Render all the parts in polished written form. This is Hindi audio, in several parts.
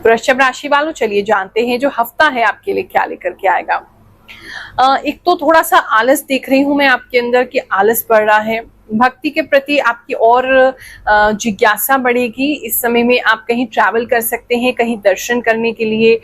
वृषभ राशि वालों, चलिए जानते हैं जो हफ्ता है आपके लिए क्या लेकर के आएगा। एक तो थोड़ा सा आलस देख रही हूं मैं आपके अंदर कि आलस बढ़ रहा है। भक्ति के प्रति आपकी और जिज्ञासा बढ़ेगी। इस समय में आप कहीं ट्रैवल कर सकते हैं, कहीं दर्शन करने के लिए,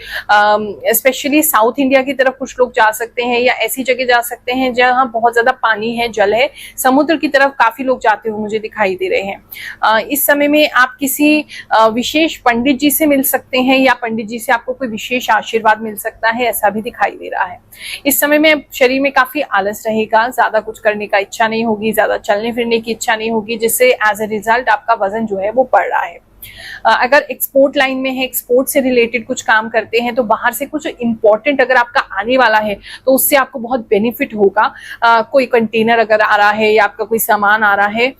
स्पेशली साउथ इंडिया की तरफ कुछ लोग जा सकते हैं या ऐसी जगह जा सकते हैं जहां बहुत ज्यादा पानी है, जल है। समुद्र की तरफ काफी लोग जाते हुए मुझे दिखाई दे रहे हैं। इस समय में आप किसी विशेष पंडित जी से मिल सकते हैं या पंडित जी से आपको कोई विशेष आशीर्वाद मिल सकता है, ऐसा भी दिखाई दे रहा है। इस समय में शरीर में काफी आलस रहेगा, ज्यादा कुछ करने का इच्छा नहीं होगी, ज्यादा चलने फिरने की इच्छा नहीं होगी, जिससे एज अ रिजल्ट आपका वजन जो है वो बढ़ रहा है। अगर एक्सपोर्ट लाइन में है, एक्सपोर्ट से रिलेटेड कुछ काम करते हैं, तो बाहर से कुछ इंपॉर्टेंट अगर आपका आने वाला है तो उससे आपको बहुत बेनिफिट होगा। कोई कंटेनर अगर आ रहा है या आपका कोई सामान आ रहा है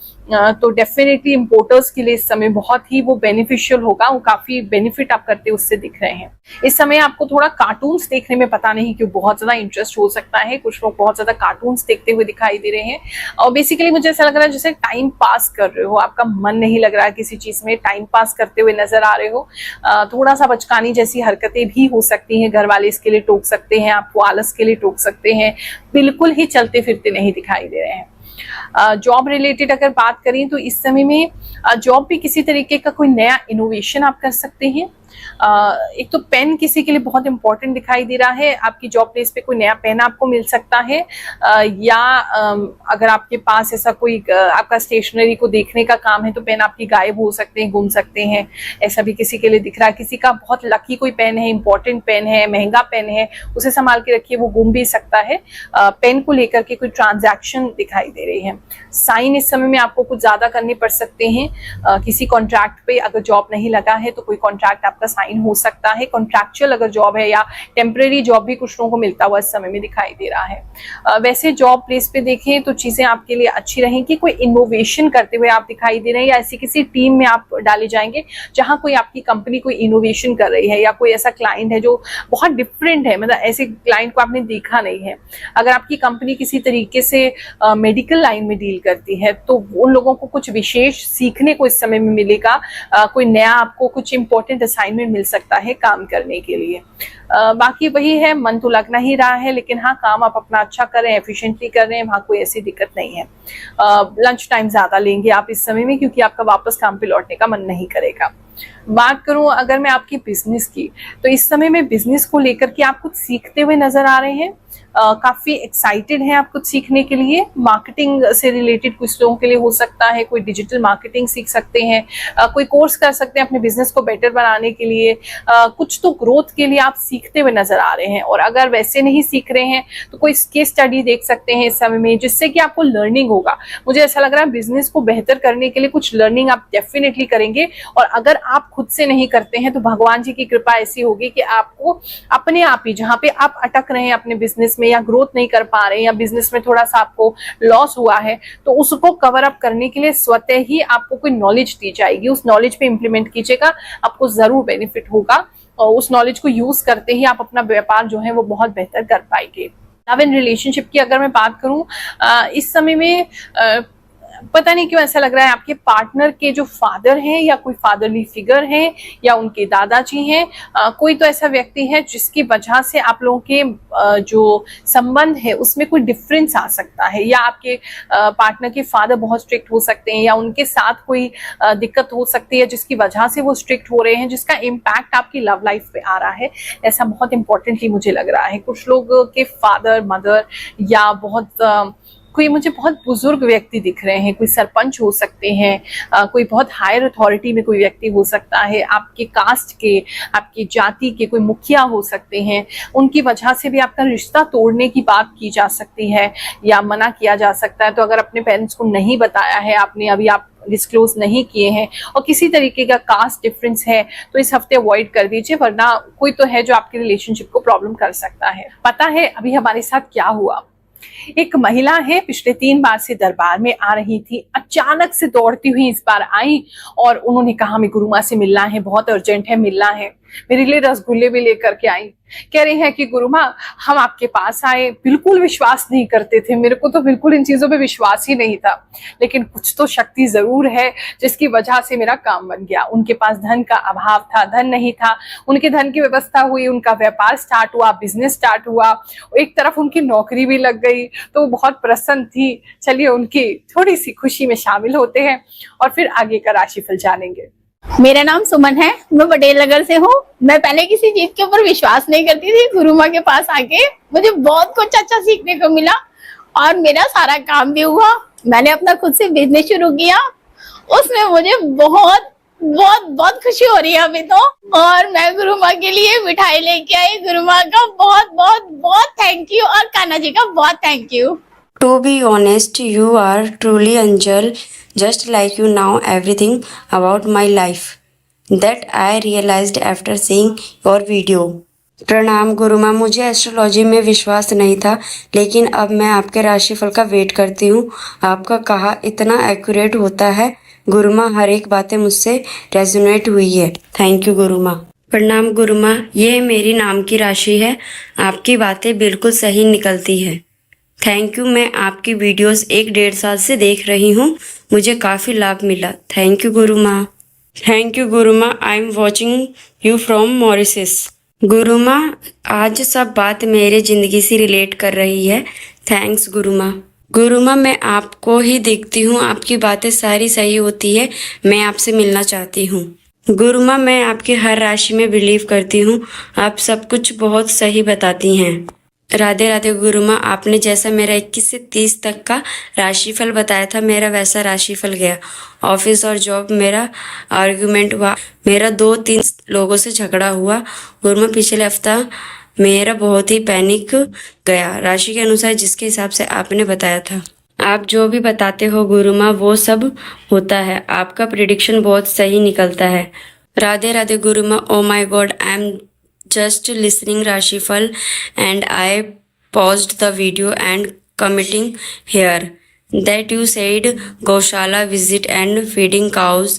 तो डेफिनेटली इंपोर्टर्स के लिए इस समय बहुत ही वो बेनिफिशियल होगा। वो काफी बेनिफिट आप करते उससे दिख रहे हैं। इस समय आपको थोड़ा कार्टून्स देखने में पता नहीं क्यों बहुत ज्यादा इंटरेस्ट हो सकता है। कुछ लोग बहुत ज्यादा कार्टून्स देखते हुए दिखाई दे रहे हैं और बेसिकली मुझे ऐसा लग रहा है जैसे टाइम पास कर रहे हो, आपका मन नहीं लग रहा है किसी चीज में, टाइम पास करते हुए नजर आ रहे हो। थोड़ा सा बचकानी जैसी हरकतें भी हो सकती हैं, घर वाले इसके लिए टोक सकते हैं, आपको आलस के लिए टोक सकते हैं। बिल्कुल ही चलते फिरते नहीं दिखाई दे रहे हैं। जॉब रिलेटेड अगर बात करें तो इस समय में जॉब पे किसी तरीके का कोई नया इनोवेशन आप कर सकते हैं। एक तो पेन किसी के लिए बहुत इंपॉर्टेंट दिखाई दे रहा है। आपकी जॉब प्लेस पे कोई नया पेन आपको मिल सकता है या अगर आपके पास ऐसा कोई आपका स्टेशनरी को देखने का काम है तो पेन आपकी गायब हो सकते हैं, गुम सकते हैं, ऐसा भी किसी के लिए दिख रहा है। किसी का बहुत लकी कोई पेन है, इंपॉर्टेंट पेन है, महंगा पेन है, उसे संभाल के रखिए, वो गुम भी सकता है। पेन को लेकर के कोई ट्रांजैक्शन दिखाई दे रही है। साइन इस समय में आपको कुछ ज्यादा करने पड़ सकते हैं। किसी कॉन्ट्रैक्ट पे अगर जॉब नहीं लगा है तो कोई कॉन्ट्रैक्ट आपका साइन हो सकता है। कॉन्ट्रैक्चुअल अगर जॉब है या टेम्परेरी जॉब भी कुछ लोगों को मिलता हुआ इस समय में दिखाई दे रहा है। वैसे जॉब प्लेस पे देखें तो चीजें आपके लिए अच्छी रहेंगी। कोई इनोवेशन करते हुए आप दिखाई दे रहे हैं या ऐसी किसी टीम में आप डाले जाएंगे जहां कोई आपकी कंपनी कोई इनोवेशन कर रही है या कोई ऐसा क्लाइंट है जो बहुत डिफरेंट है, मतलब ऐसे क्लाइंट को आपने देखा नहीं है। अगर आपकी कंपनी किसी तरीके से मेडिकल लाइन में डील करती है तो उन लोगों को कुछ विशेष सीखने को इस समय में मिलेगा। कोई नया आपको कुछ इंपॉर्टेंट असाइनमेंट मिल सकता है काम करने के लिए। बाकी वही है, मन तो लगना ही रहा है, लेकिन हाँ काम आप अपना अच्छा करें, एफिशिएंटली कर रहे हैं, वहां कोई ऐसी दिक्कत नहीं है। लंच टाइम ज्यादा लेंगे आप इस समय में क्योंकि आपका वापस काम पे लौटने का मन नहीं करेगा। बात करूं अगर मैं आपकी बिजनेस की तो इस समय में बिजनेस को लेकर के आप कुछ सीखते हुए नजर आ रहे हैं। काफी एक्साइटेड हैं आप कुछ सीखने के लिए। मार्केटिंग से रिलेटेड कुछ लोगों के लिए हो सकता है, कोई डिजिटल मार्केटिंग सीख सकते हैं, कोई कोर्स कर सकते हैं अपने बिजनेस को बेटर बनाने के लिए। कुछ तो ग्रोथ के लिए आप सीखते हुए नजर आ रहे हैं। और अगर वैसे नहीं सीख रहे हैं तो कोई केस स्टडी देख सकते हैं इस समय में, जिससे कि आपको लर्निंग होगा। मुझे ऐसा लग रहा है बिजनेस को बेहतर करने के लिए कुछ लर्निंग आप डेफिनेटली करेंगे। और अगर आप खुद से नहीं करते हैं तो भगवान जी की कृपा ऐसी होगी कि आपको अपने आप ही, जहां पे आप अटक रहे हैं अपने बिजनेस में या ग्रोथ नहीं कर पा रहे हैं या बिजनेस में थोड़ा सा आपको लॉस हुआ है, तो उसको कवर अप करने के लिए स्वतः ही आपको कोई नॉलेज दी जाएगी। उस नॉलेज पे इंप्लीमेंट कीजिएगा, आपको जरूर बेनिफिट होगा। और उस नॉलेज को यूज करते ही आप अपना व्यापार जो है वो बहुत बेहतर कर पाएंगे। लव एंड रिलेशनशिप की अगर मैं बात करूं इस समय में पता नहीं क्यों ऐसा लग रहा है आपके पार्टनर के जो फादर हैं या कोई फादरली फिगर हैं या उनके दादाजी हैं, कोई तो ऐसा व्यक्ति है जिसकी वजह से आप लोगों के जो संबंध है उसमें कोई डिफरेंस आ सकता है। या आपके पार्टनर के फादर बहुत स्ट्रिक्ट हो सकते हैं या उनके साथ कोई दिक्कत हो सकती है जिसकी वजह से वो स्ट्रिक्ट हो रहे हैं, जिसका इम्पैक्ट आपकी लव लाइफ पे आ रहा है। ऐसा बहुत इंपॉर्टेंटली मुझे लग रहा है। कुछ लोग के फादर मदर या बहुत कोई मुझे बहुत बुजुर्ग व्यक्ति दिख रहे हैं, कोई सरपंच हो सकते हैं, कोई बहुत हायर अथॉरिटी में कोई व्यक्ति हो सकता है, आपके कास्ट के, आपकी जाति के कोई मुखिया हो सकते हैं। उनकी वजह से भी आपका रिश्ता तोड़ने की बात की जा सकती है या मना किया जा सकता है। तो अगर अपने पेरेंट्स को नहीं बताया है आपने, अभी आप डिस्क्लोज नहीं किए हैं और किसी तरीके का कास्ट डिफरेंस है तो इस हफ्ते अवॉइड कर दीजिए, वरना कोई तो है जो आपके रिलेशनशिप को प्रॉब्लम कर सकता है। पता है अभी हमारे साथ क्या हुआ? एक महिला है, पिछले 3 बार से दरबार में आ रही थी, अचानक से दौड़ती हुई इस बार आई और उन्होंने कहा हमें गुरु माँ से मिलना है, बहुत अर्जेंट है, मिलना है। मेरे लिए रसगुल्ले भी लेकर के आई। कह रही हैं कि गुरु माँ, हम आपके पास आए, बिल्कुल विश्वास नहीं करते थे, मेरे को तो बिल्कुल इन चीजों पे विश्वास ही नहीं था, लेकिन कुछ तो शक्ति जरूर है जिसकी वजह से मेरा काम बन गया। उनके पास धन का अभाव था, धन नहीं था, उनके धन की व्यवस्था हुई, उनका व्यापार स्टार्ट हुआ, बिजनेस स्टार्ट हुआ, एक तरफ उनकी नौकरी भी लग गई, तो वो बहुत प्रसन्न थी। चलिए उनकी थोड़ी सी खुशी में शामिल होते हैं और फिर आगे का राशिफल जानेंगे। मेरा नाम सुमन है, मैं पटेल नगर से हूँ। मैं पहले किसी चीज के ऊपर विश्वास नहीं करती थी। गुरु माँ के पास आके मुझे बहुत कुछ अच्छा सीखने को मिला और मेरा सारा काम भी हुआ। मैंने अपना खुद से बिजनेस शुरू किया, उसमें मुझे बहुत बहुत बहुत खुशी हो रही है अभी तो। और मैं गुरु माँ के लिए मिठाई लेके आई। गुरु माँ का बहुत बहुत बहुत थैंक यू और कान्हा जी का बहुत thank you. To be honest, you are truly angel, just like you know everything about my life. That I realized after seeing your video. प्रणाम गुरु माँ, मुझे एस्ट्रोलॉजी में विश्वास नहीं था, लेकिन अब मैं आपके राशिफल का वेट करती हूँ। आपका कहा इतना एक्यूरेट होता है गुरु माँ, हर एक बातें मुझसे रेजोनेट हुई है। थैंक यू गुरु माँ। प्रणाम गुरु माँ, ये मेरी नाम की राशि है, आपकी बातें बिल्कुल सही निकलती है। थैंक यू, मैं आपकी वीडियोस 1-1.5 साल से देख रही हूँ, मुझे काफ़ी लाभ मिला। थैंक यू गुरु माँ। थैंक यू गुरु माँ, I am watching you from Mauritius. गुरु माँ, आज सब बात मेरे ज़िंदगी से रिलेट कर रही है। थैंक्स गुरु माँ। गुरु माँ, मैं आपको ही देखती हूँ, आपकी बातें सारी सही होती है, मैं आपसे मिलना चाहती हूँ। गुरु माँ, मैं आपकी हर राशि में बिलीव करती हूँ, आप सब कुछ बहुत सही बताती हैं। राधे राधे गुरु माँ, आपने जैसा मेरा 21 से 30 तक का राशिफल बताया था, मेरा वैसा राशिफल गया। ऑफिस और जॉब मेरा आर्ग्यूमेंट हुआ, मेरा 2-3 लोगों से झगड़ा हुआ। गुरु माँ, पिछले हफ्ता मेरा बहुत ही पैनिक गया, राशि के अनुसार जिसके हिसाब से आपने बताया था। आप जो भी बताते हो गुरु माँ वो सब होता है, आपका प्रिडिक्शन बहुत सही निकलता है। राधे राधे गुरु माँ। Oh my God, I am just listening Rashifal and I paused the video and committing here that you said Gaushala visit and feeding cows.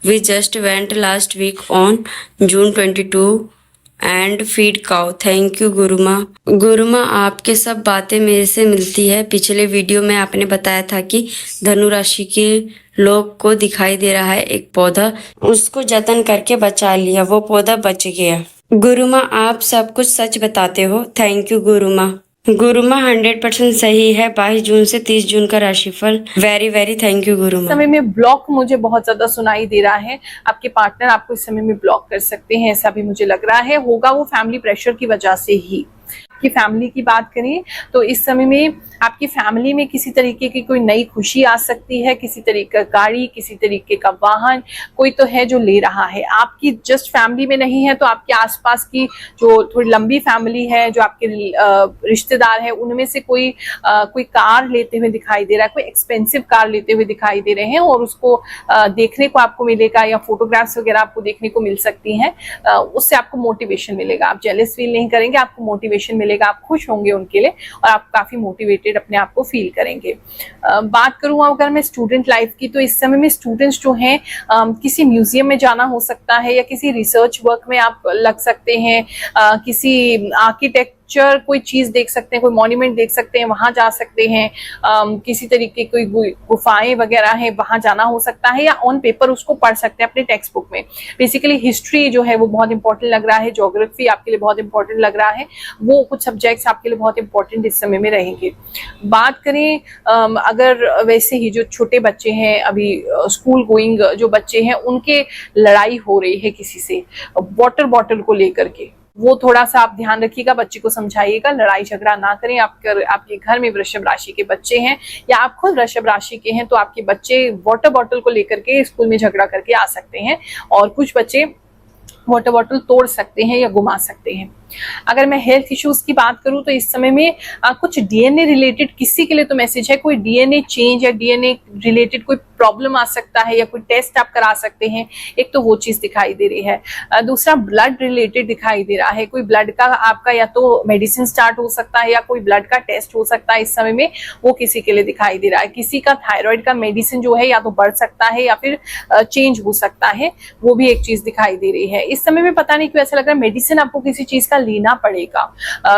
We just went last week on June 22 and feed cow. Thank you गुरु माँ। गुरु माँ, आपके सब बातें मेरे से मिलती है। पिछले वीडियो में आपने बताया था कि धनु राशि के लोग को दिखाई दे रहा है एक पौधा, उसको जतन करके बचा लिया, वो पौधा बच गया। गुरु माँ, आप सब कुछ सच बताते हो। थैंक यू गुरु माँ। गुरु माँ, 100% सही है। 22 जून से 30 जून का राशिफल। वेरी वेरी थैंक यू गुरु माँ। समय में ब्लॉक मुझे बहुत ज्यादा सुनाई दे रहा है, आपके पार्टनर आपको इस समय में ब्लॉक कर सकते हैं, ऐसा भी मुझे लग रहा है। होगा वो फैमिली प्रेशर की वजह से ही। की फैमिली की बात करें तो इस समय में आपकी फैमिली में किसी तरीके की कोई नई खुशी आ सकती है, किसी तरीके का गाड़ी, किसी तरीके का वाहन कोई तो है जो ले रहा है। आपकी जस्ट फैमिली में नहीं है तो आपके आसपास की जो थोड़ी लंबी फैमिली है, जो आपके रिश्तेदार है, उनमें से कोई कार लेते हुए दिखाई दे रहा है, कोई एक्सपेंसिव कार लेते हुए दिखाई दे रहे हैं और उसको देखने को आपको मिलेगा या फोटोग्राफ्स वगैरह आपको देखने को मिल सकती हैं। उससे आपको मोटिवेशन मिलेगा, आप जेलस फील नहीं करेंगे, आपको मोटिवेशन मिलेगा, आप खुश होंगे उनके लिए और आप काफी मोटिवेटेड अपने आप को फील करेंगे। बात करूं अगर मैं स्टूडेंट लाइफ की, तो इस समय में स्टूडेंट्स जो हैं किसी म्यूजियम में जाना हो सकता है या किसी रिसर्च वर्क में आप लग सकते हैं, किसी आर्किटेक्चर कोई चीज देख सकते हैं, कोई मॉन्यूमेंट देख सकते हैं, वहां जा सकते हैं, किसी तरीके कोई गुफाएं वगैरह है वहां जाना हो सकता है, या ऑन पेपर उसको पढ़ सकते हैं अपने टेक्स्ट बुक में। बेसिकली हिस्ट्री जो है वो बहुत इंपॉर्टेंट लग रहा है, ज्योग्राफी आपके लिए बहुत इंपॉर्टेंट लग रहा है, वो कुछ सब्जेक्ट्स आपके लिए बहुत इंपॉर्टेंट इस समय में रहेंगे। बात करें अगर वैसे ही जो छोटे बच्चे हैं, अभी स्कूल गोइंग जो बच्चे हैं, उनके लड़ाई हो रही है किसी से वाटर बॉटल को लेकर के, वो थोड़ा सा आप ध्यान रखिएगा, बच्चे को समझाइएगा, लड़ाई झगड़ा ना करें। आपके घर में वृषभ राशि के बच्चे हैं या आप खुद वृषभ राशि के हैं तो आपके बच्चे वाटर बॉटल को लेकर के स्कूल में झगड़ा करके आ सकते हैं और कुछ बच्चे वाटर बॉटल तोड़ सकते हैं या घुमा सकते हैं। अगर मैं हेल्थ इश्यूज की बात करूं तो इस समय में कुछ डीएनए रिलेटेड किसी के लिए तो मैसेज है, कोई डीएनए चेंज या डीएनए रिलेटेड कोई प्रॉब्लम आ सकता है या कोई टेस्ट आप करा सकते हैं, एक तो वो चीज दिखाई दे रही है। दूसरा ब्लड रिलेटेड दिखाई दे रहा है, कोई ब्लड का आपका या तो मेडिसिन स्टार्ट हो सकता है या कोई ब्लड का टेस्ट हो सकता है इस समय में, वो किसी के लिए दिखाई दे रहा है। किसी का थायराइड का मेडिसिन जो है या तो बढ़ सकता है या फिर चेंज हो सकता है, वो भी एक चीज दिखाई दे रही है। इस समय में पता नहीं क्यों ऐसा लग रहा है मेडिसिन आपको किसी चीज का लेना पड़ेगा।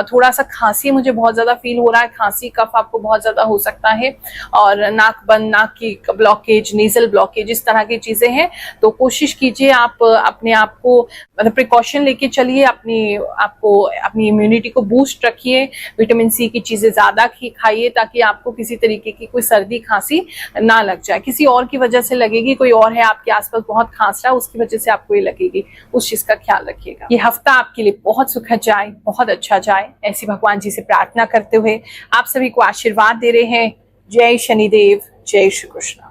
थोड़ा सा खांसी मुझे बहुत ज्यादा फील हो रहा है, खांसी कफ आपको बहुत ज्यादा हो सकता है, और नाक बंद, नाक की ब्लॉकेज, नेजल ब्लॉकेज, इस तरह की चीजें हैं। तो कोशिश कीजिए आप अपने आप को मतलब प्रिकॉशन लेके चलिए, अपनी इम्यूनिटी को बूस्ट रखिए, विटामिन सी की चीजें ज्यादा खाइए ताकि आपको किसी तरीके की कोई सर्दी खांसी ना लग जाए। किसी और की वजह से लगेगी, कोई और है आपके आसपास बहुत खांस रहा है, उसकी वजह से आपको ये लगेगी, उस चीज का ख्याल रखिएगा। ये हफ्ता आपके लिए बहुत सुखद जाए, बहुत अच्छा जाए, ऐसी भगवान जी से प्रार्थना करते हुए आप सभी को आशीर्वाद दे रहे हैं। जय शनिदेव, जय श्री कृष्ण।